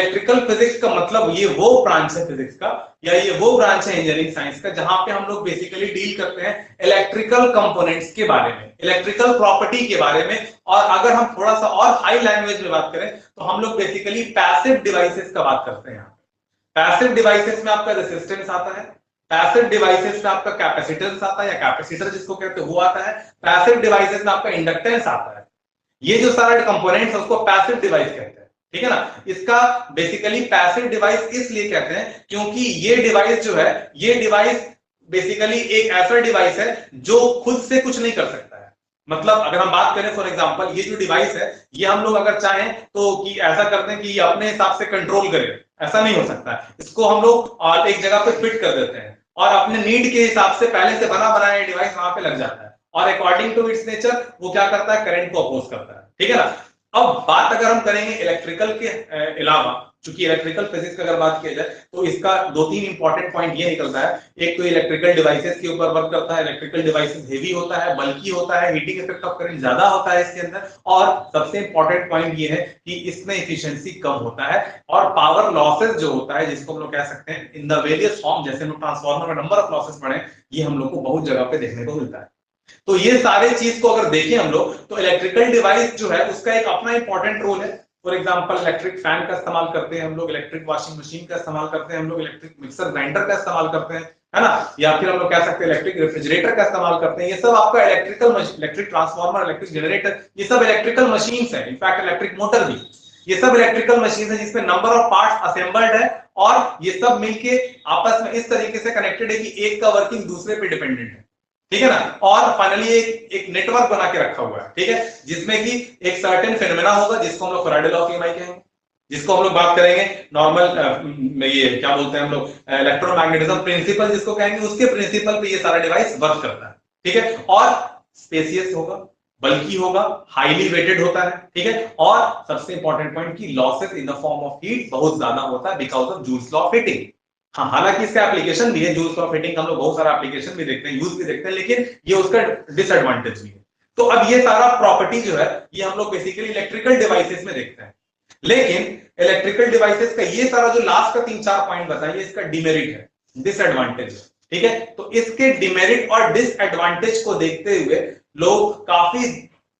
Electrical physics का मतलब ये वो ब्रांच है फिजिक्स का, या ये वो ब्रांच है इंजीनियरिंग साइंस का, जहां पे हम लोग बेसिकली डील करते हैं इलेक्ट्रिकल कंपोनेंट्स के बारे में, इलेक्ट्रिकल प्रॉपर्टी के बारे में। और अगर हम थोड़ा सा और हाई लैंग्वेज में बात करें तो हम लोग बेसिकली पैसिव डिवाइसेस का बात करते हैं। पैसिव डिवाइसेस में आपका रेजिस्टेंस आता है, पैसिव डिवाइसेस में आपका कैपेसिटेंस आता है, या कैपेसिटर जिसको कहते हैं वो आता है, पैसिव डिवाइसेस में आपका इंडक्टेंस आता है। ये जो सारा कंपोनेंट्स है उसको पैसिव डिवाइस कहते हैं, ठीक है ना। इसका बेसिकली पैसिव डिवाइस इसलिए कहते हैं क्योंकि ये डिवाइस जो है, ये डिवाइस बेसिकली एक ऐसा डिवाइस है जो खुद से कुछ नहीं कर सकता है। मतलब अगर हम बात करें फॉर एग्जांपल, ये जो डिवाइस है ये हम लोग अगर चाहें तो कि ऐसा करते हैं कि ये अपने हिसाब से कंट्रोल करे, ऐसा नहीं हो सकता। इसको हम लोग एक जगह पे फिट कर देते हैं और अपने नीड के हिसाब से पहले से बना बनाया डिवाइस वहां पे लग जाता है, और अकॉर्डिंग टू इट्स नेचर वो क्या करता है, करंट को अपोज करता है, ठीक है ना। अब बात अगर हम करेंगे इलेक्ट्रिकल के अलावा, चूंकि इलेक्ट्रिकल फिजिक्स की अगर बात की जाए तो इसका दो तीन इंपॉर्टेंट पॉइंट ये निकलता है। एक तो इलेक्ट्रिकल डिवाइसेस के ऊपर वर्क करता है, इलेक्ट्रिकल डिवाइसेस हेवी होता है, बल्कि होता है, हीटिंग इफेक्ट ऑफ करंट ज्यादा होता है इसके अंदर, और सबसे इंपॉर्टेंट पॉइंट ये है कि इसमें एफिशिएंसी कम होता है, और पावर लॉसेस जो होता है जिसको हम लोग कह सकते हैं इन द वेरियस फॉर्म, जैसे हम ट्रांसफार्मर में नंबर ऑफ लॉसेस पढ़े, ये हम लोग को बहुत जगह पे देखने को मिलता है। तो ये सारे चीज को अगर देखें हम लोग तो इलेक्ट्रिकल डिवाइस जो है उसका एक अपना इंपॉर्टेंट रोल है। फॉर एग्जांपल इलेक्ट्रिक फैन का इस्तेमाल करते हैं हम लोग, इलेक्ट्रिक वॉशिंग मशीन का इस्तेमाल करते हैं हम लोग, इलेक्ट्रिक मिक्सर ग्राइंडर का इस्तेमाल करते हैं, है ना, या फिर हम लोग कह सकते हैं इलेक्ट्रिक रेफ्रिजरेटर का इस्तेमाल करते हैं। ये सब आपका इलेक्ट्रिक ट्रांसफार्मर, इलेक्ट्रिक जनरेटर, ये सब इलेक्ट्रिकल मशीन्स है। इनफैक्ट इलेक्ट्रिक मोटर भी, ये सब इलेक्ट्रिकल मशीन है जिसमें नंबर ऑफ पार्ट्स असेंबल्ड है, और ये सब मिलके आपस में इस तरीके से कनेक्टेड है कि एक का वर्किंग दूसरे पे डिपेंडेंट है, ठीक है ना। और फाइनली एक नेटवर्क बना के रखा हुआ है, ठीक है, जिसमें कि एक सर्टेन फेनोमेना होगा जिसको हम लोग फैराडे लॉ ऑफ ईएमआई कहेंगे, जिसको हम लोग बात करेंगे नॉर्मल ये क्या बोलते हैं हम लोग इलेक्ट्रोमैग्नेटिज्म प्रिंसिपल जिसको कहेंगे, उसके प्रिंसिपल पे ये सारा डिवाइस वर्क करता है, ठीक है। और स्पेसियस होगा, बल्कि होगा, हाईली वेटेड होता है, ठीक है, और सबसे इंपॉर्टेंट पॉइंट की losses in the form of heat बहुत ज्यादा होता है because of joules law of heating. हाँ, हालांकि इसका एप्लीकेशन भी है, जूल्स लॉ ऑफ हीटिंग हम लोग बहुत सारा एप्लीकेशन भी देखते हैं, यूज भी देखते हैं, लेकिन ये उसका डिसएडवांटेज भी है। तो अब ये सारा प्रॉपर्टी जो है ये हम लोग बेसिकली इलेक्ट्रिकल डिवाइसेस में देखते हैं, लेकिन इलेक्ट्रिकल डिवाइसेस का ये सारा जो लास्ट का 3-4 पॉइंट बताइए, इसका डिमेरिट है, डिसएडवांटेज, ठीक है। तो इसके डिमेरिट और डिसएडवांटेज को देखते हुए लोग काफी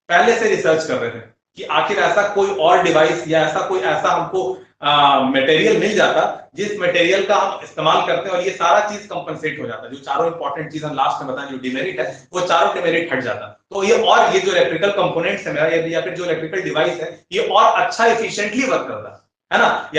पहले से रिसर्च कर रहे थे कि आखिर ऐसा कोई और डिवाइस या ऐसा हमको मटेरियल मिल जाता जिस मटेरियल का हम इस्तेमाल करते हैं और ये सारा चीज कंपनसेट हो जाता, जो चारों इंपॉर्टेंट चीज हम लास्ट में बताएं जो डिमेरिट है वो चारों डिमेरिट हट जाता। तो ये और ये जो इलेक्ट्रिकल कंपोनेंट्स है मेरा या फिर जो इलेक्ट्रिकल डिवाइस है ये और अच्छा एफिशिएंटली वर्क करता है ना।